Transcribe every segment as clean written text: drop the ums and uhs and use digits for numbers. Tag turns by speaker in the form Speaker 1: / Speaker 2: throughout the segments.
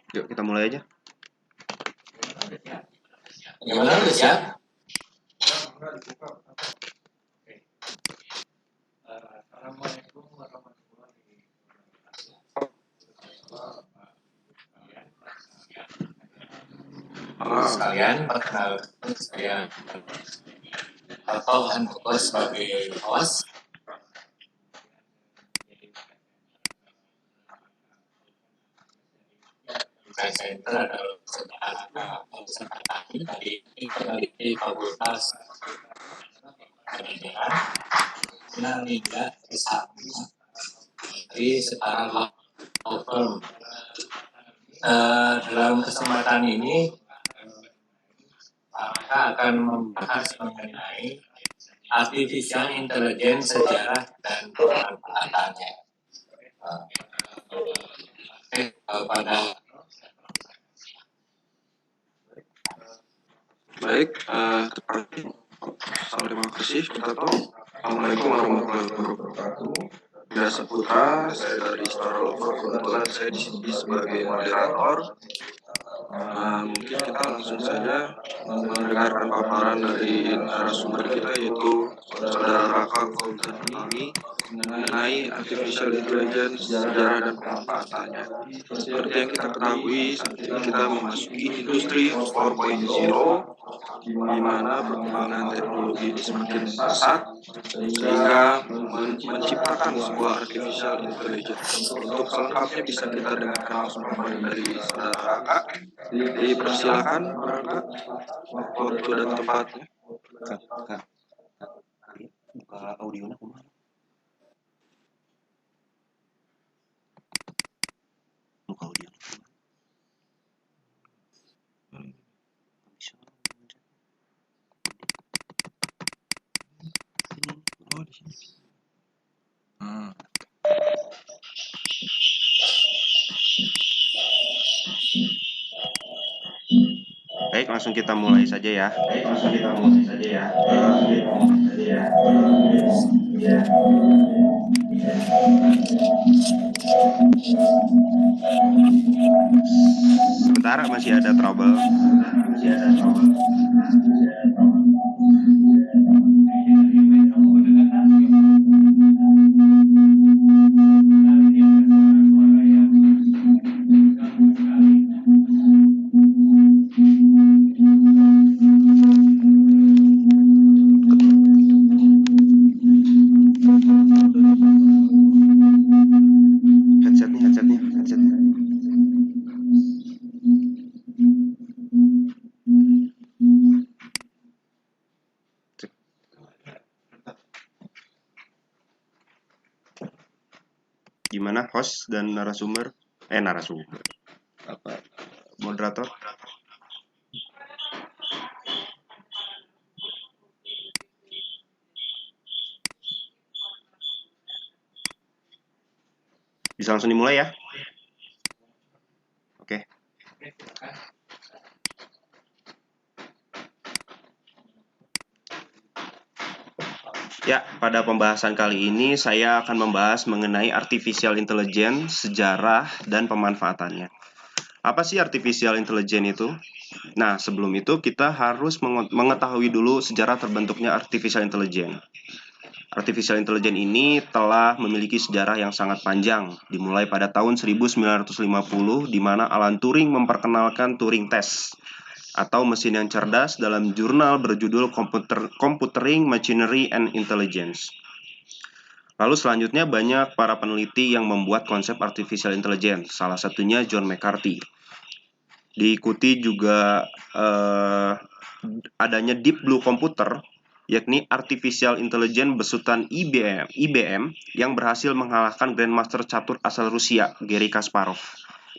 Speaker 1: Yuk kita mulai aja.
Speaker 2: Gimana, udah siap? Assalamualaikum warahmatullahi wabarakatuh. Sekalian, perkenalkan saya Alfa Handoko sebagai host. Center adalah kesempatan di Fakultas Pendidikan dan tidak bisa jadi secara open. Dalam kesempatan ini kita akan membahas mengenai artificial intelligence, sejarah dan pemanfaatannya.
Speaker 1: Baik, terima kasih kita tahu. Assalamualaikum warahmatullahi wabarakatuh. Biasa Putra, saya dari Star Lover. Kebetulan saya di sini sebagai moderator. Mungkin kita langsung saja mendengarkan paparan dari narasumber kita, yaitu Saudara Raka Fauzan ini mengenai artificial intelligence, sejarah dan pemanfaatannya. Seperti yang kita ketahui, saat ini kita memasuki industri 4.0, di mana perkembangan teknologi ini semakin pesat sehingga menciptakan sebuah artificial intelligence. Untuk selengkapnya bisa kita dengarkan langsung paparan dari Saudara Raka. Dipersilakan Raka, waktu dan tempatnya.
Speaker 3: Kak, buka audionya kemana? Buka audio. Oh, di sini.
Speaker 1: Baik, langsung kita mulai saja ya. Sebentar, masih ada trouble. Headsetnya. Gimana host dan narasumber? Moderator? Bisa langsung dimulai ya? Oke. Ya, pada pembahasan kali ini saya akan membahas mengenai artificial intelligence, sejarah, dan pemanfaatannya. Apa sih artificial intelligence itu? Nah, sebelum itu kita harus mengetahui dulu sejarah terbentuknya artificial intelligence. Artificial intelligence ini telah memiliki sejarah yang sangat panjang, dimulai pada tahun 1950 di mana Alan Turing memperkenalkan Turing Test atau mesin yang cerdas dalam jurnal berjudul Computing Machinery and Intelligence. Lalu selanjutnya banyak para peneliti yang membuat konsep artificial intelligence, salah satunya John McCarthy. Diikuti juga adanya Deep Blue Computer, yakni Artificial Intelligence besutan IBM yang berhasil mengalahkan Grandmaster catur asal Rusia, Garry Kasparov.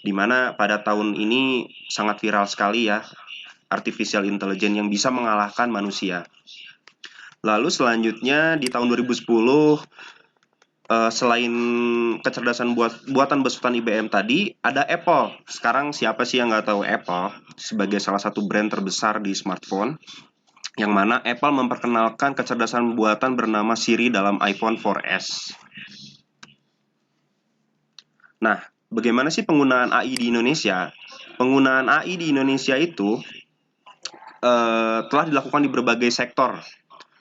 Speaker 1: Di mana pada tahun ini sangat viral sekali ya, Artificial Intelligence yang bisa mengalahkan manusia. Lalu selanjutnya di tahun 2010, selain kecerdasan buatan besutan IBM tadi, ada Apple. Sekarang siapa sih yang nggak tahu Apple sebagai salah satu brand terbesar di smartphone? Yang mana Apple memperkenalkan kecerdasan buatan bernama Siri dalam iPhone 4S. Nah,
Speaker 3: bagaimana sih penggunaan AI di Indonesia? Penggunaan AI di Indonesia itu telah dilakukan di berbagai sektor.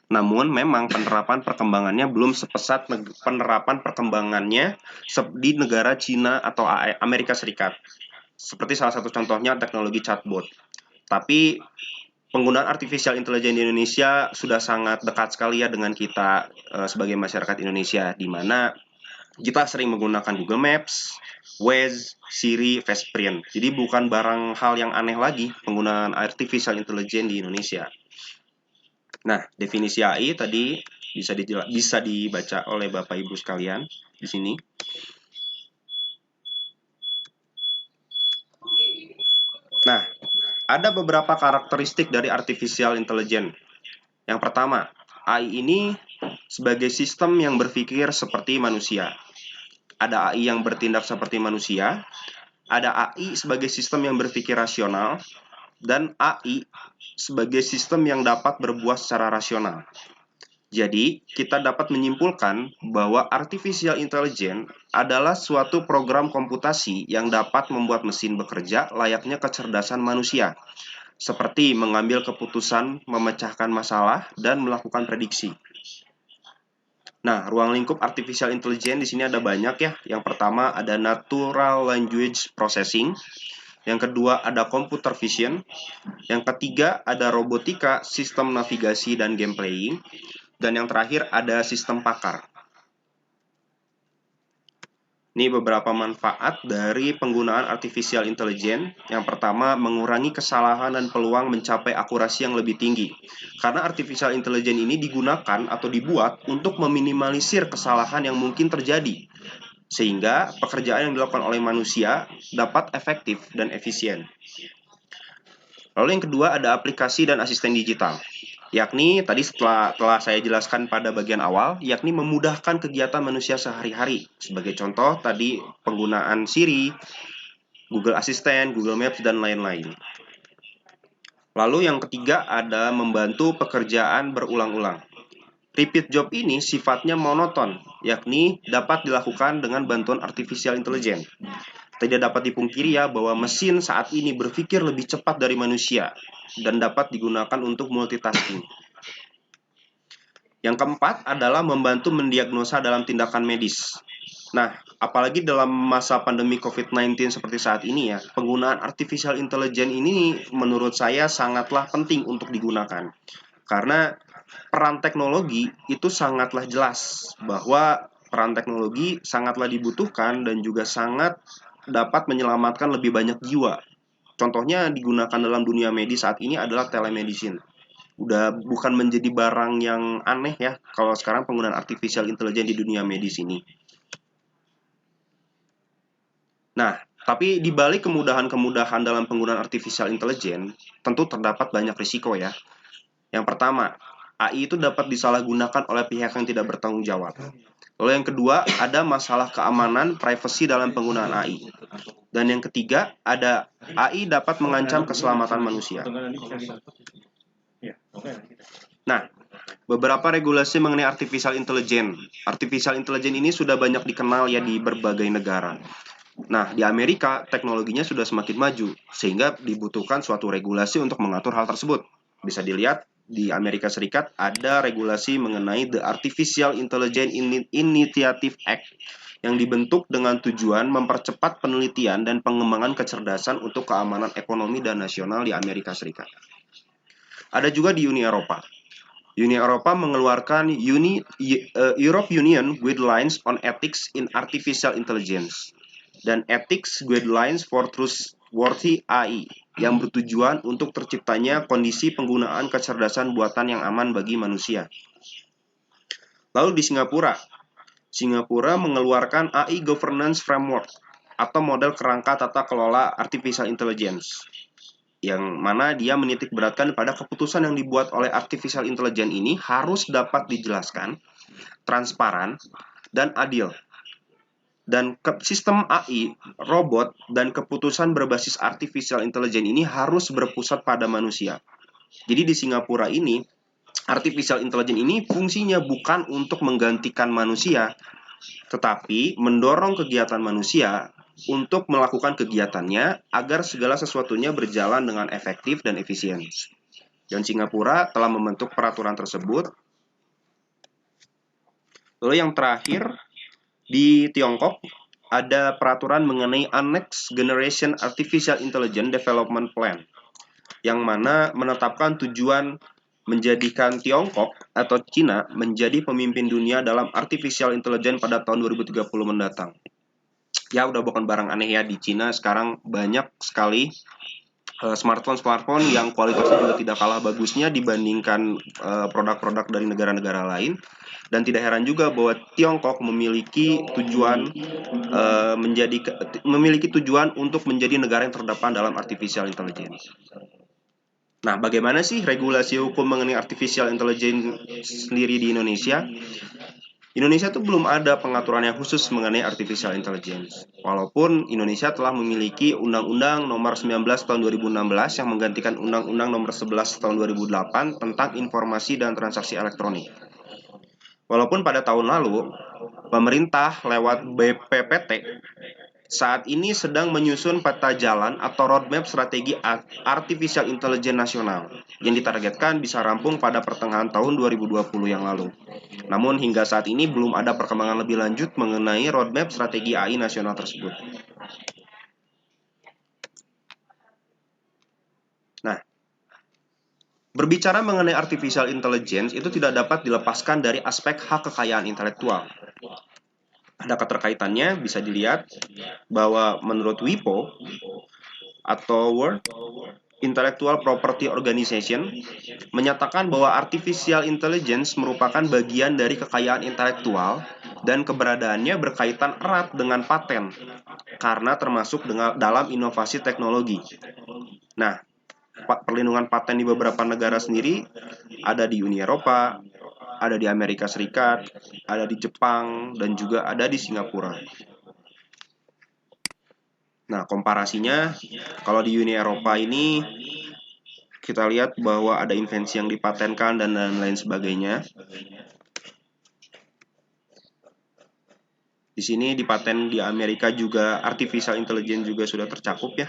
Speaker 3: Namun memang penerapan perkembangannya belum sepesat penerapan perkembangannya di negara Cina atau Amerika Serikat. Seperti salah satu contohnya teknologi chatbot. Tapi penggunaan artificial intelligence di Indonesia sudah sangat dekat sekali ya dengan kita sebagai masyarakat Indonesia, di mana kita sering menggunakan Google Maps, Waze, Siri, Vesprin. Jadi bukan barang hal yang aneh lagi penggunaan artificial intelligence di Indonesia. Nah, definisi AI tadi bisa dibaca oleh Bapak Ibu sekalian di sini. Nah, ada beberapa karakteristik dari artificial intelligence. Yang pertama, AI ini sebagai sistem yang berpikir seperti manusia. Ada AI yang bertindak seperti manusia, ada AI sebagai sistem yang berpikir rasional, dan AI sebagai sistem yang dapat berbuat secara rasional. Jadi, kita dapat menyimpulkan bahwa artificial intelligence adalah suatu program komputasi yang dapat membuat mesin bekerja layaknya kecerdasan manusia, seperti mengambil keputusan, memecahkan masalah, dan melakukan prediksi. Nah, ruang lingkup artificial intelligence di sini ada banyak ya. Yang pertama ada natural language processing, yang kedua ada computer vision, yang ketiga ada robotika, sistem navigasi dan game playing, dan yang terakhir ada sistem pakar. Ini beberapa manfaat dari penggunaan artificial intelligence. Yang pertama, mengurangi kesalahan dan peluang mencapai akurasi yang lebih tinggi. Karena artificial intelligence ini digunakan atau dibuat untuk meminimalisir kesalahan yang mungkin terjadi, sehingga pekerjaan yang dilakukan oleh manusia dapat efektif dan efisien. Lalu yang kedua ada aplikasi dan asisten digital. Yakni tadi telah saya jelaskan pada bagian awal, yakni memudahkan kegiatan manusia sehari-hari. Sebagai contoh tadi penggunaan Siri, Google Assistant, Google Maps, dan lain-lain. Lalu yang ketiga ada membantu pekerjaan berulang-ulang. Repeat job ini sifatnya monoton, yakni dapat dilakukan dengan bantuan artificial intelligence. Tidak dapat dipungkiri ya bahwa mesin saat ini berpikir lebih cepat dari manusia dan dapat digunakan untuk multitasking. Yang keempat adalah membantu mendiagnosa dalam tindakan medis. Nah, apalagi dalam masa pandemi COVID-19 seperti saat ini ya, penggunaan artificial intelligence ini menurut saya sangatlah penting untuk digunakan. Karena peran teknologi itu sangatlah jelas bahwa peran teknologi sangatlah dibutuhkan dan juga sangat dapat menyelamatkan lebih banyak jiwa. Contohnya digunakan dalam dunia medis saat ini adalah telemedicine. Udah bukan menjadi barang yang aneh ya kalau sekarang penggunaan artificial intelligence di dunia medis ini. Nah, tapi di balik kemudahan-kemudahan dalam penggunaan artificial intelligence, tentu terdapat banyak risiko ya. Yang pertama, AI itu dapat disalahgunakan oleh pihak yang tidak bertanggung jawab. Lalu yang kedua, ada masalah keamanan privasi dalam penggunaan AI. Dan yang ketiga, ada AI dapat mengancam keselamatan manusia. Nah, beberapa regulasi mengenai artificial intelligence. Artificial intelligence ini sudah banyak dikenal ya di berbagai negara. Nah, di Amerika teknologinya sudah semakin maju, sehingga dibutuhkan suatu regulasi untuk mengatur hal tersebut. Bisa dilihat di Amerika Serikat ada regulasi mengenai The Artificial Intelligence Initiative Act yang dibentuk dengan tujuan mempercepat penelitian dan pengembangan kecerdasan untuk keamanan ekonomi dan nasional di Amerika Serikat. Ada juga di Uni Eropa. Uni Eropa mengeluarkan Europe Union Guidelines on Ethics in Artificial Intelligence dan Ethics Guidelines for Trustworthy AI yang bertujuan untuk terciptanya kondisi penggunaan kecerdasan buatan yang aman bagi manusia. Lalu di Singapura mengeluarkan AI Governance Framework atau model kerangka tata kelola artificial intelligence, yang mana dia menitik beratkan pada keputusan yang dibuat oleh artificial intelligence ini harus dapat dijelaskan, transparan, dan adil. Dan sistem AI, robot, dan keputusan berbasis artificial intelligence ini harus berpusat pada manusia. Jadi di Singapura ini, artificial intelligence ini fungsinya bukan untuk menggantikan manusia, tetapi mendorong kegiatan manusia untuk melakukan kegiatannya agar segala sesuatunya berjalan dengan efektif dan efisien. Dan Singapura telah membentuk peraturan tersebut. Lalu yang terakhir, di Tiongkok ada peraturan mengenai Next Generation Artificial Intelligence Development Plan, yang mana menetapkan tujuan menjadikan Tiongkok atau Cina menjadi pemimpin dunia dalam artificial intelligence pada tahun 2030 mendatang. Ya, udah bukan barang aneh ya, di Cina sekarang banyak sekali smartphone yang kualitasnya juga tidak kalah bagusnya dibandingkan produk-produk dari negara-negara lain. Dan tidak heran juga bahwa Tiongkok memiliki tujuan untuk menjadi negara yang terdepan dalam artificial intelligence. Nah, bagaimana sih regulasi hukum mengenai artificial intelligence sendiri di Indonesia? Indonesia tuh belum ada pengaturan yang khusus mengenai artificial intelligence. Walaupun Indonesia telah memiliki Undang-Undang Nomor 19 Tahun 2016 yang menggantikan Undang-Undang Nomor 11 Tahun 2008 tentang informasi dan transaksi elektronik. Walaupun pada tahun lalu, pemerintah lewat BPPT saat ini sedang menyusun peta jalan atau roadmap strategi artificial intelligence nasional yang ditargetkan bisa rampung pada pertengahan tahun 2020 yang lalu. Namun hingga saat ini belum ada perkembangan lebih lanjut mengenai roadmap strategi AI nasional tersebut. Nah, berbicara mengenai artificial intelligence itu tidak dapat dilepaskan dari aspek hak kekayaan intelektual. Ada keterkaitannya, bisa dilihat bahwa menurut WIPO atau World Intellectual Property Organization menyatakan bahwa artificial intelligence merupakan bagian dari kekayaan intelektual dan keberadaannya berkaitan erat dengan paten karena termasuk dalam inovasi teknologi. Nah, perlindungan paten di beberapa negara sendiri ada di Uni Eropa, ada di Amerika Serikat, ada di Jepang, dan juga ada di Singapura. Nah, komparasinya, kalau di Uni Eropa ini, kita lihat bahwa ada invensi yang dipatenkan dan lain sebagainya. Di sini di paten di Amerika juga artificial intelligence juga sudah tercakup ya.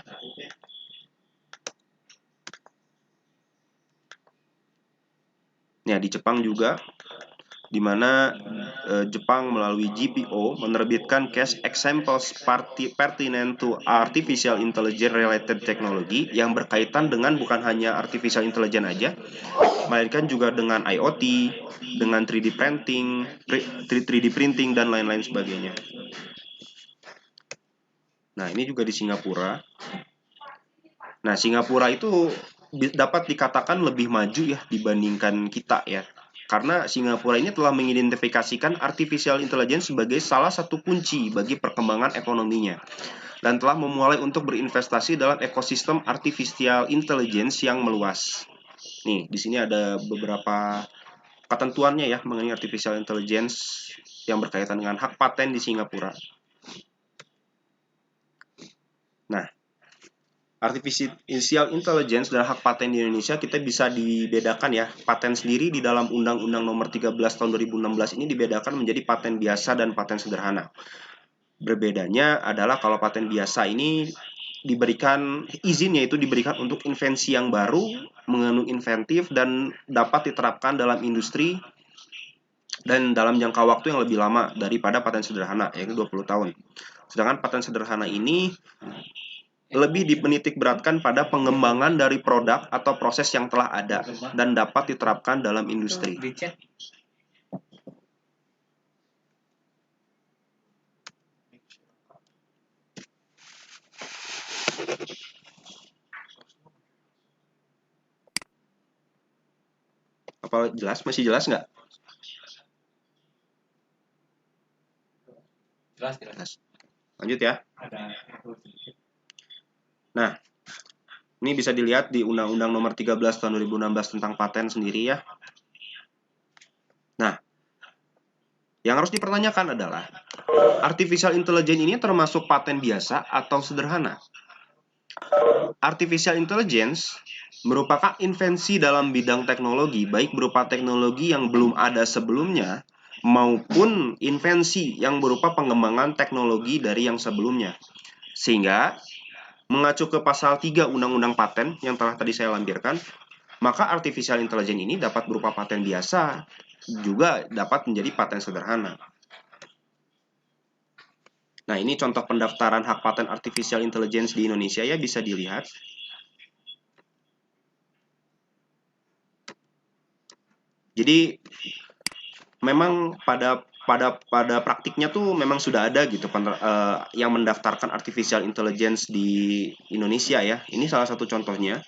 Speaker 3: Nah, di Jepang juga, di mana Jepang melalui GPO menerbitkan case examples pertinent to artificial intelligence related technology yang berkaitan dengan bukan hanya artificial intelligence aja, melainkan juga dengan IoT, dengan 3D printing dan lain-lain sebagainya. Nah, ini juga di Singapura. Nah, Singapura itu dapat dikatakan lebih maju ya dibandingkan kita ya. Karena Singapura ini telah mengidentifikasikan artificial intelligence sebagai salah satu kunci bagi perkembangan ekonominya. Dan telah memulai untuk berinvestasi dalam ekosistem artificial intelligence yang meluas. Nih, di sini ada beberapa ketentuannya ya mengenai artificial intelligence yang berkaitan dengan hak paten di Singapura. Nah, artificial intelligence dan hak paten di Indonesia kita bisa dibedakan ya. Paten sendiri di dalam Undang-Undang Nomor 13 Tahun 2016 ini dibedakan menjadi paten biasa dan paten sederhana. Berbedanya adalah kalau paten biasa ini diberikan izinnya itu diberikan untuk invensi yang baru, mengandung inventif dan dapat diterapkan dalam industri dan dalam jangka waktu yang lebih lama daripada paten sederhana yaitu 20 tahun. Sedangkan paten sederhana ini lebih menitik beratkan pada pengembangan dari produk atau proses yang telah ada dan dapat diterapkan dalam industri. Apa jelas? Masih jelas nggak?
Speaker 2: Jelas.
Speaker 3: Lanjut ya. Nah, ini bisa dilihat di Undang-Undang Nomor 13 Tahun 2016 tentang paten sendiri ya. Nah, yang harus dipertanyakan adalah artificial intelligence ini termasuk paten biasa atau sederhana? Artificial intelligence merupakan invensi dalam bidang teknologi, baik berupa teknologi yang belum ada sebelumnya maupun invensi yang berupa pengembangan teknologi dari yang sebelumnya. Sehingga mengacu ke pasal 3 Undang-Undang Paten yang telah tadi saya lampirkan, maka artificial intelligence ini dapat berupa paten biasa, juga dapat menjadi paten sederhana. Nah, ini contoh pendaftaran hak paten artificial intelligence di Indonesia ya, bisa dilihat. Jadi memang pada praktiknya tuh memang sudah ada gitu yang mendaftarkan artificial intelligence di Indonesia ya. Ini salah satu contohnya.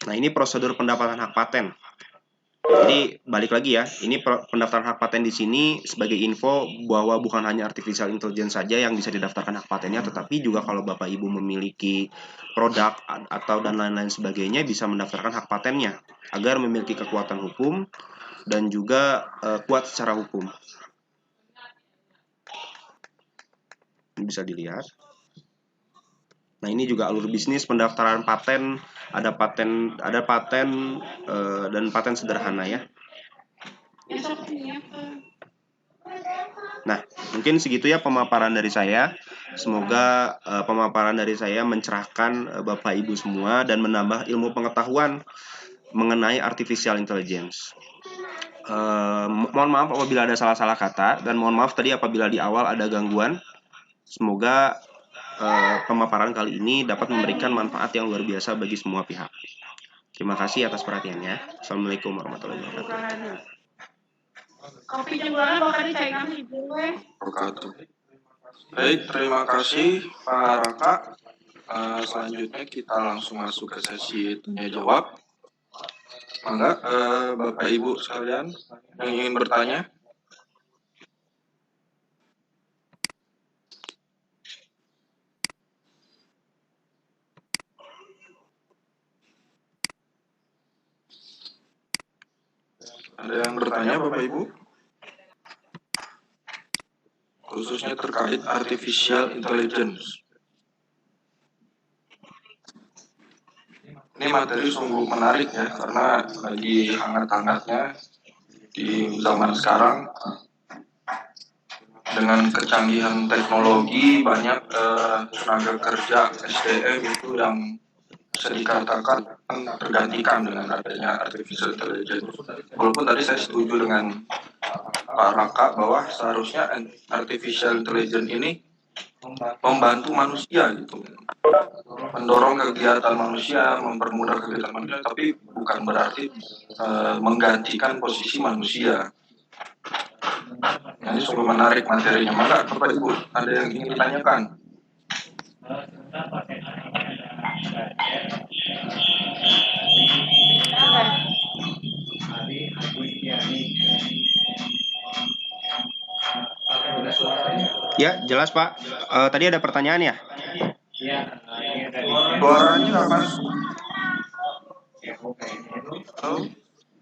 Speaker 3: Nah, ini prosedur pendaftaran hak paten. Jadi balik lagi ya, ini pendaftaran hak paten di sini sebagai info bahwa bukan hanya artificial intelligence saja yang bisa didaftarkan hak patennya, tetapi juga kalau Bapak Ibu memiliki produk atau dan lain-lain sebagainya bisa mendaftarkan hak patennya agar memiliki kekuatan hukum dan juga kuat secara hukum. Ini bisa dilihat. Nah, ini juga alur bisnis pendaftaran paten, ada paten dan paten sederhana ya. Nah, mungkin segitu ya pemaparan dari saya. Semoga pemaparan dari saya mencerahkan Bapak Ibu semua dan menambah ilmu pengetahuan mengenai artificial intelligence. Mohon maaf apabila ada salah-salah kata, dan mohon maaf tadi apabila di awal ada gangguan. Semoga pemaparan kali ini dapat memberikan manfaat yang luar biasa bagi semua pihak. Terima kasih atas perhatiannya. Assalamualaikum warahmatullahi wabarakatuh.
Speaker 1: Baik, terima kasih Pak Raka. Selanjutnya kita langsung masuk ke sesi tanya jawab. Mangga Bapak Ibu sekalian yang ingin bertanya. Ada yang bertanya Bapak Ibu? Khususnya terkait artificial intelligence. Ini materi sungguh menarik ya, karena lagi hangat-hangatnya di zaman sekarang. Dengan kecanggihan teknologi, banyak tenaga kerja SDM itu yang bisa dikatakan tergantikan dengan adanya artificial intelligence. Walaupun tadi saya setuju dengan Pak Raka bahwa seharusnya artificial intelligence ini membantu manusia gitu, mendorong kegiatan manusia, mempermudah kegiatan manusia, tapi bukan berarti menggantikan posisi manusia. Ini sungguh menarik materinya. Maka Bapak Ibu ada yang ingin ditanyakan?
Speaker 3: Ya, jelas Pak. Tadi ada pertanyaan ya?
Speaker 1: Suaranya nggak masuk. Halo?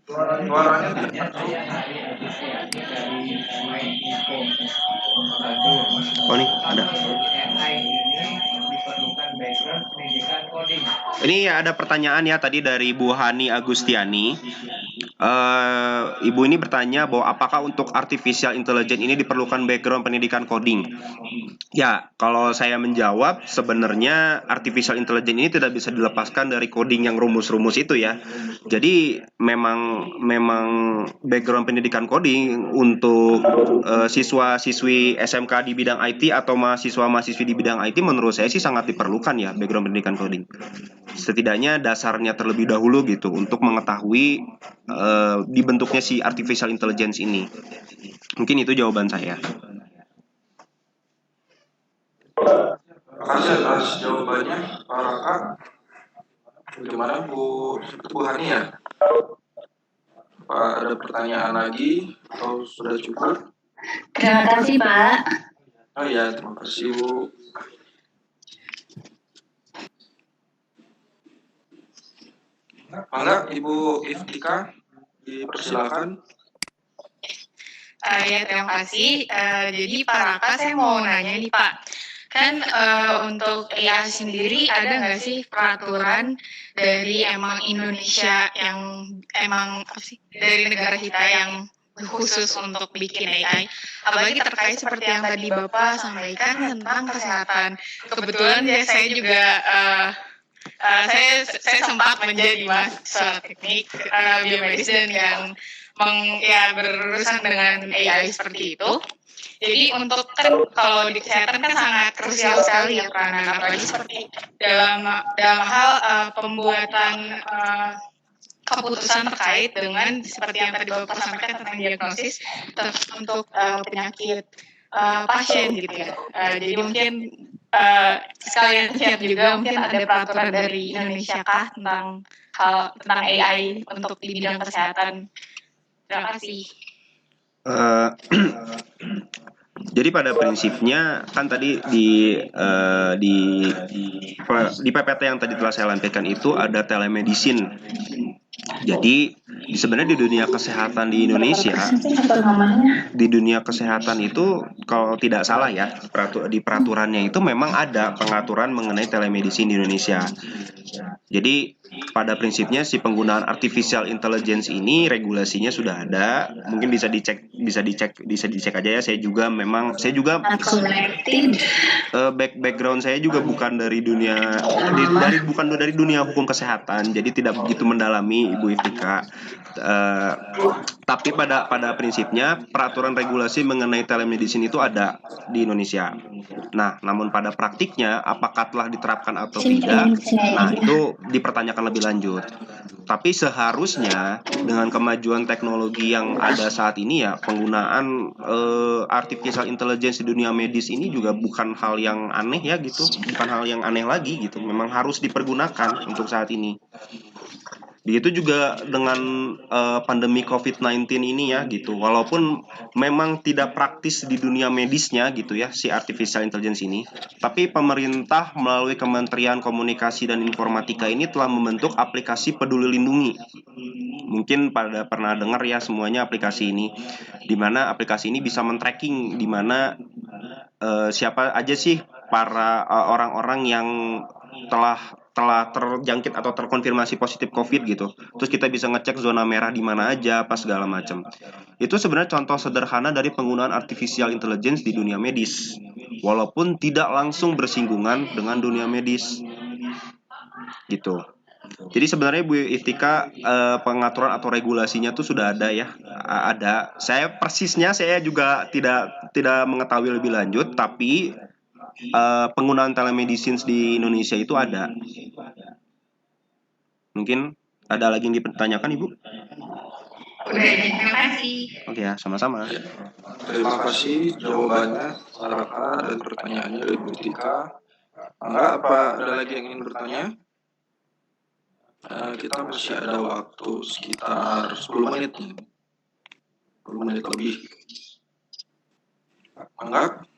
Speaker 1: Suaranya tidak masuk.
Speaker 3: Oh nih, ada. Ini ada pertanyaan ya tadi dari Bu Hani Agustiani. Ibu ini bertanya bahwa apakah untuk artificial intelligence ini diperlukan background pendidikan coding? Ya, kalau saya menjawab sebenarnya artificial intelligence ini tidak bisa dilepaskan dari coding yang rumus-rumus itu ya. Jadi memang background pendidikan coding untuk siswa-siswi SMK di bidang IT atau mahasiswa-mahasiswi di bidang IT menurut saya sih sangat diperlukan ya background pendidikan coding. Setidaknya dasarnya terlebih dahulu gitu untuk mengetahui dibentuknya si artificial intelligence ini. Mungkin itu jawaban saya.
Speaker 1: Terima kasih atas jawabannya Pak Raka. Bagaimana Bu Hani ya? Pak ada pertanyaan lagi atau sudah cukup?
Speaker 4: Terima kasih Pak.
Speaker 1: Oh ya, terima kasih Bu. Mangga Ibu Iftika, dipersilakan.
Speaker 4: Ya terima kasih. Jadi Pak Raka, saya mau nanya nih Pak. Kan untuk AI sendiri ada nggak sih peraturan dari emang Indonesia yang emang apa sih dari negara kita yang khusus untuk bikin AI, apalagi terkait seperti yang tadi Bapak sampaikan tentang kesehatan. Kebetulan ya saya juga saya sempat menjadi mahasiswa teknik biomedis dan yang berurusan dengan AI seperti itu. Jadi untuk kan kalau di kesehatan kan sangat krusial sekali ya peranan, apalagi seperti dalam hal pembuatan keputusan terkait dengan seperti yang tadi Bapak sampaikan tentang diagnosis untuk penyakit pasien gitu ya. Jadi mungkin sekalian share juga mungkin ada peraturan dari Indonesia kah tentang AI untuk di bidang kesehatan. Terima kasih.
Speaker 3: Jadi pada prinsipnya kan tadi di PPT yang tadi telah saya lampirkan itu ada telemedicine. Jadi sebenarnya di dunia kesehatan di Indonesia, di dunia kesehatan itu kalau tidak salah ya di peraturannya itu memang ada pengaturan mengenai telemedicine di Indonesia. Jadi pada prinsipnya si penggunaan artificial intelligence ini regulasinya sudah ada, mungkin bisa dicek aja ya. Saya juga background saya juga bukan dari dunia hukum kesehatan, jadi tidak begitu mendalami Ibu Iftika. Tapi pada prinsipnya peraturan regulasi mengenai telemedicine itu ada di Indonesia. Nah, namun pada praktiknya apakah telah diterapkan atau tidak, nah itu dipertanyakan lebih lanjut. Tapi seharusnya dengan kemajuan teknologi yang ada saat ini ya, penggunaan artificial intelligence di dunia medis ini juga bukan hal yang aneh ya gitu, bukan hal yang aneh lagi gitu, memang harus dipergunakan untuk saat ini. Begitu juga dengan pandemi COVID-19 ini ya gitu. Walaupun memang tidak praktis di dunia medisnya gitu ya si artificial intelligence ini, tapi pemerintah melalui Kementerian Komunikasi dan Informatika ini telah membentuk aplikasi Peduli Lindungi. Mungkin pada pernah dengar ya semuanya aplikasi ini, di mana aplikasi ini bisa men-tracking di mana siapa aja sih para orang-orang yang telah terjangkit atau terkonfirmasi positif COVID gitu. Terus kita bisa ngecek zona merah di mana aja, apa segala macam. Itu sebenarnya contoh sederhana dari penggunaan artificial intelligence di dunia medis, walaupun tidak langsung bersinggungan dengan dunia medis, gitu. Jadi sebenarnya Bu Iftika pengaturan atau regulasinya tuh sudah ada ya, ada. Saya juga tidak mengetahui lebih lanjut, tapi penggunaan telemedicine di Indonesia itu ada. Mungkin ada lagi yang dipertanyakan Ibu?
Speaker 4: Terima kasih.
Speaker 3: Oke ya, sama-sama.
Speaker 1: Terima kasih jawabannya, arahan dan pertanyaannya dari Bu Tika. Apa ada lagi yang ingin bertanya? Kita masih ada waktu sekitar 10 menit nih. 10 menit lebih. Enggak?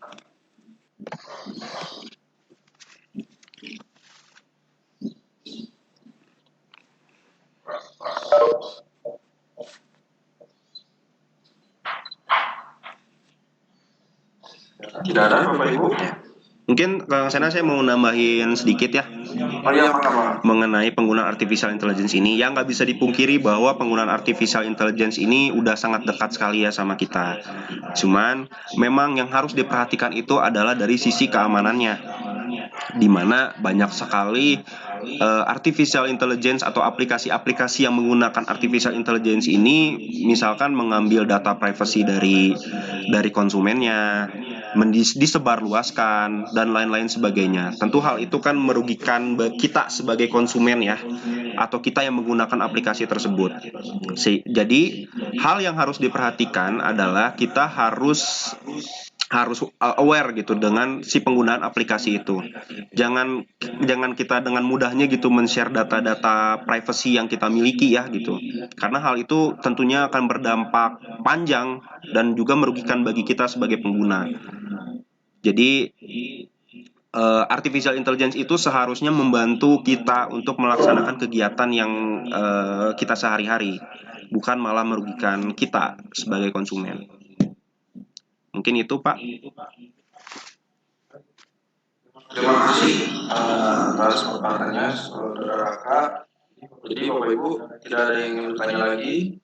Speaker 1: Tidak ada Bapak Ibu?
Speaker 3: Mungkin Kang Sena saya mau nambahin sedikit ya mengenai penggunaan artificial intelligence ini. Ya nggak bisa dipungkiri bahwa penggunaan artificial intelligence ini udah sangat dekat sekali ya sama kita. Cuman memang yang harus diperhatikan itu adalah dari sisi keamanannya, di mana banyak sekali artificial intelligence atau aplikasi-aplikasi yang menggunakan artificial intelligence ini misalkan mengambil data privacy dari konsumennya, disebarluaskan dan lain-lain sebagainya. Tentu hal itu kan merugikan kita sebagai konsumen ya, atau kita yang menggunakan aplikasi tersebut. Jadi hal yang harus diperhatikan adalah kita harus aware gitu dengan si penggunaan aplikasi itu. Jangan kita dengan mudahnya gitu men-share data-data privacy yang kita miliki ya gitu. Karena hal itu tentunya akan berdampak panjang dan juga merugikan bagi kita sebagai pengguna. Jadi artificial intelligence itu seharusnya membantu kita untuk melaksanakan kegiatan yang kita sehari-hari, bukan malah merugikan kita sebagai konsumen. Mungkin itu Pak.
Speaker 1: Terima kasih atas pertanyaannya Saudara Raka. Jadi Bapak Ibu tidak ada yang ingin bertanya lagi.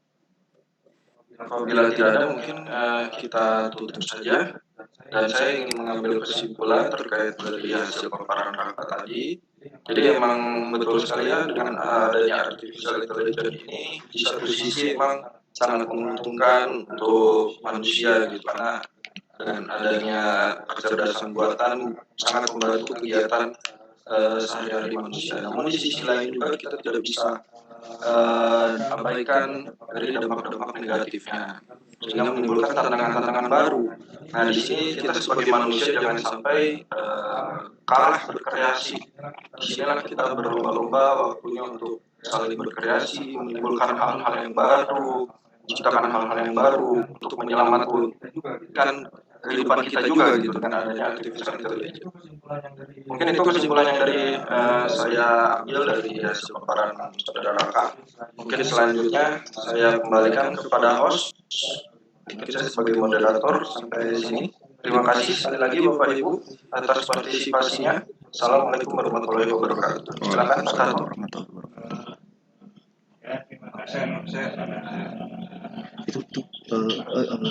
Speaker 1: Apabila tidak ada, mungkin kita tutup saja. Dan saya ingin mengambil kesimpulan terkait dari hasil paparan kakak tadi. Jadi emang betul sekali ya, dengan adanya artificial intelligence ini di satu sisi emang sangat menguntungkan untuk manusia gitu, karena dengan adanya kecerdasan buatan sangat membantu kegiatan sehari-hari manusia. Namun di sisi lain juga kita tidak bisa abaikan dari dampak-dampak negatifnya, sehingga menimbulkan tantangan-tantangan baru. Nah, di sini kita sebagai manusia jangan sampai kalah berkreasi. Di sinilah kita berlomba-lomba waktunya untuk saling berkreasi, menimbulkan hal-hal yang baru, menciptakan hal-hal yang baru untuk menyelamatkan kehidupan kita juga gitu dengan adanya artificial intelligence. Mungkin itu kesimpulan yang dari saya ambil dari hasil paparan saudara Raka. Mungkin selanjutnya saya kembalikan kepada host. Mungkin saya sebagai moderator sampai di sini. Terima kasih sekali lagi Bapak Ibu atas partisipasinya. Assalamualaikum warahmatullahi wabarakatuh. Silakan Pak Tato.
Speaker 2: Terima kasih.
Speaker 3: Itu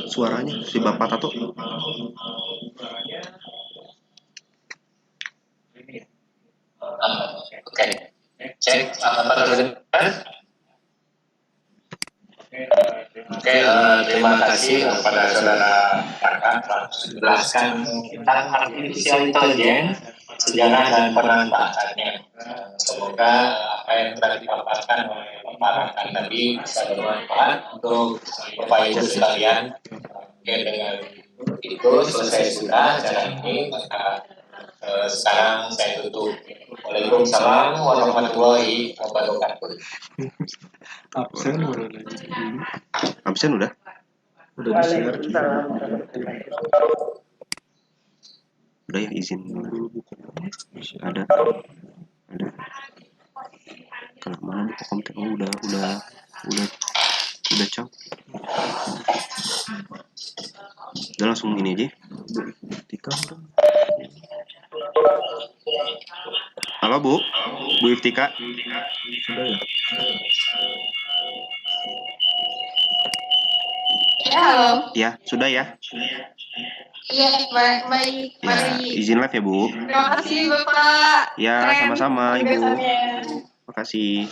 Speaker 3: suaranya si Bapak Tato.
Speaker 2: Oke, cek apa terdengar? Oke, terima kasih kepada saudara Raka telah menjelaskan tentang artificial intelligence, sejarah dan pemanfaatannya. Semoga apa yang telah dipaparkan oleh Bapak Raka tadi bisa bermanfaat untuk Bapak Ibu sekalian. Oke, dengan itu selesai sudah acara ini, maka sekarang saya tutup. Waalaikumsalam warahmatullahi wabarakatuh.
Speaker 3: Absen udah?
Speaker 5: Udah di-share.
Speaker 3: Udah ya, izin dulu buku. Ada. Kalau mana buku konten? Oh, udah Cang. Udah langsung ini aja. Halo Bu Iftika.
Speaker 5: Sudah ya?
Speaker 4: Ya, halo.
Speaker 3: Ya, sudah ya.
Speaker 4: Iya, baik.
Speaker 3: Ya,
Speaker 4: Mari.
Speaker 3: izin live ya Bu.
Speaker 4: Terima kasih Bapak.
Speaker 3: Ya,
Speaker 4: Keren
Speaker 3: sama-sama Ibu.
Speaker 4: penjelasannya.
Speaker 3: Makasih.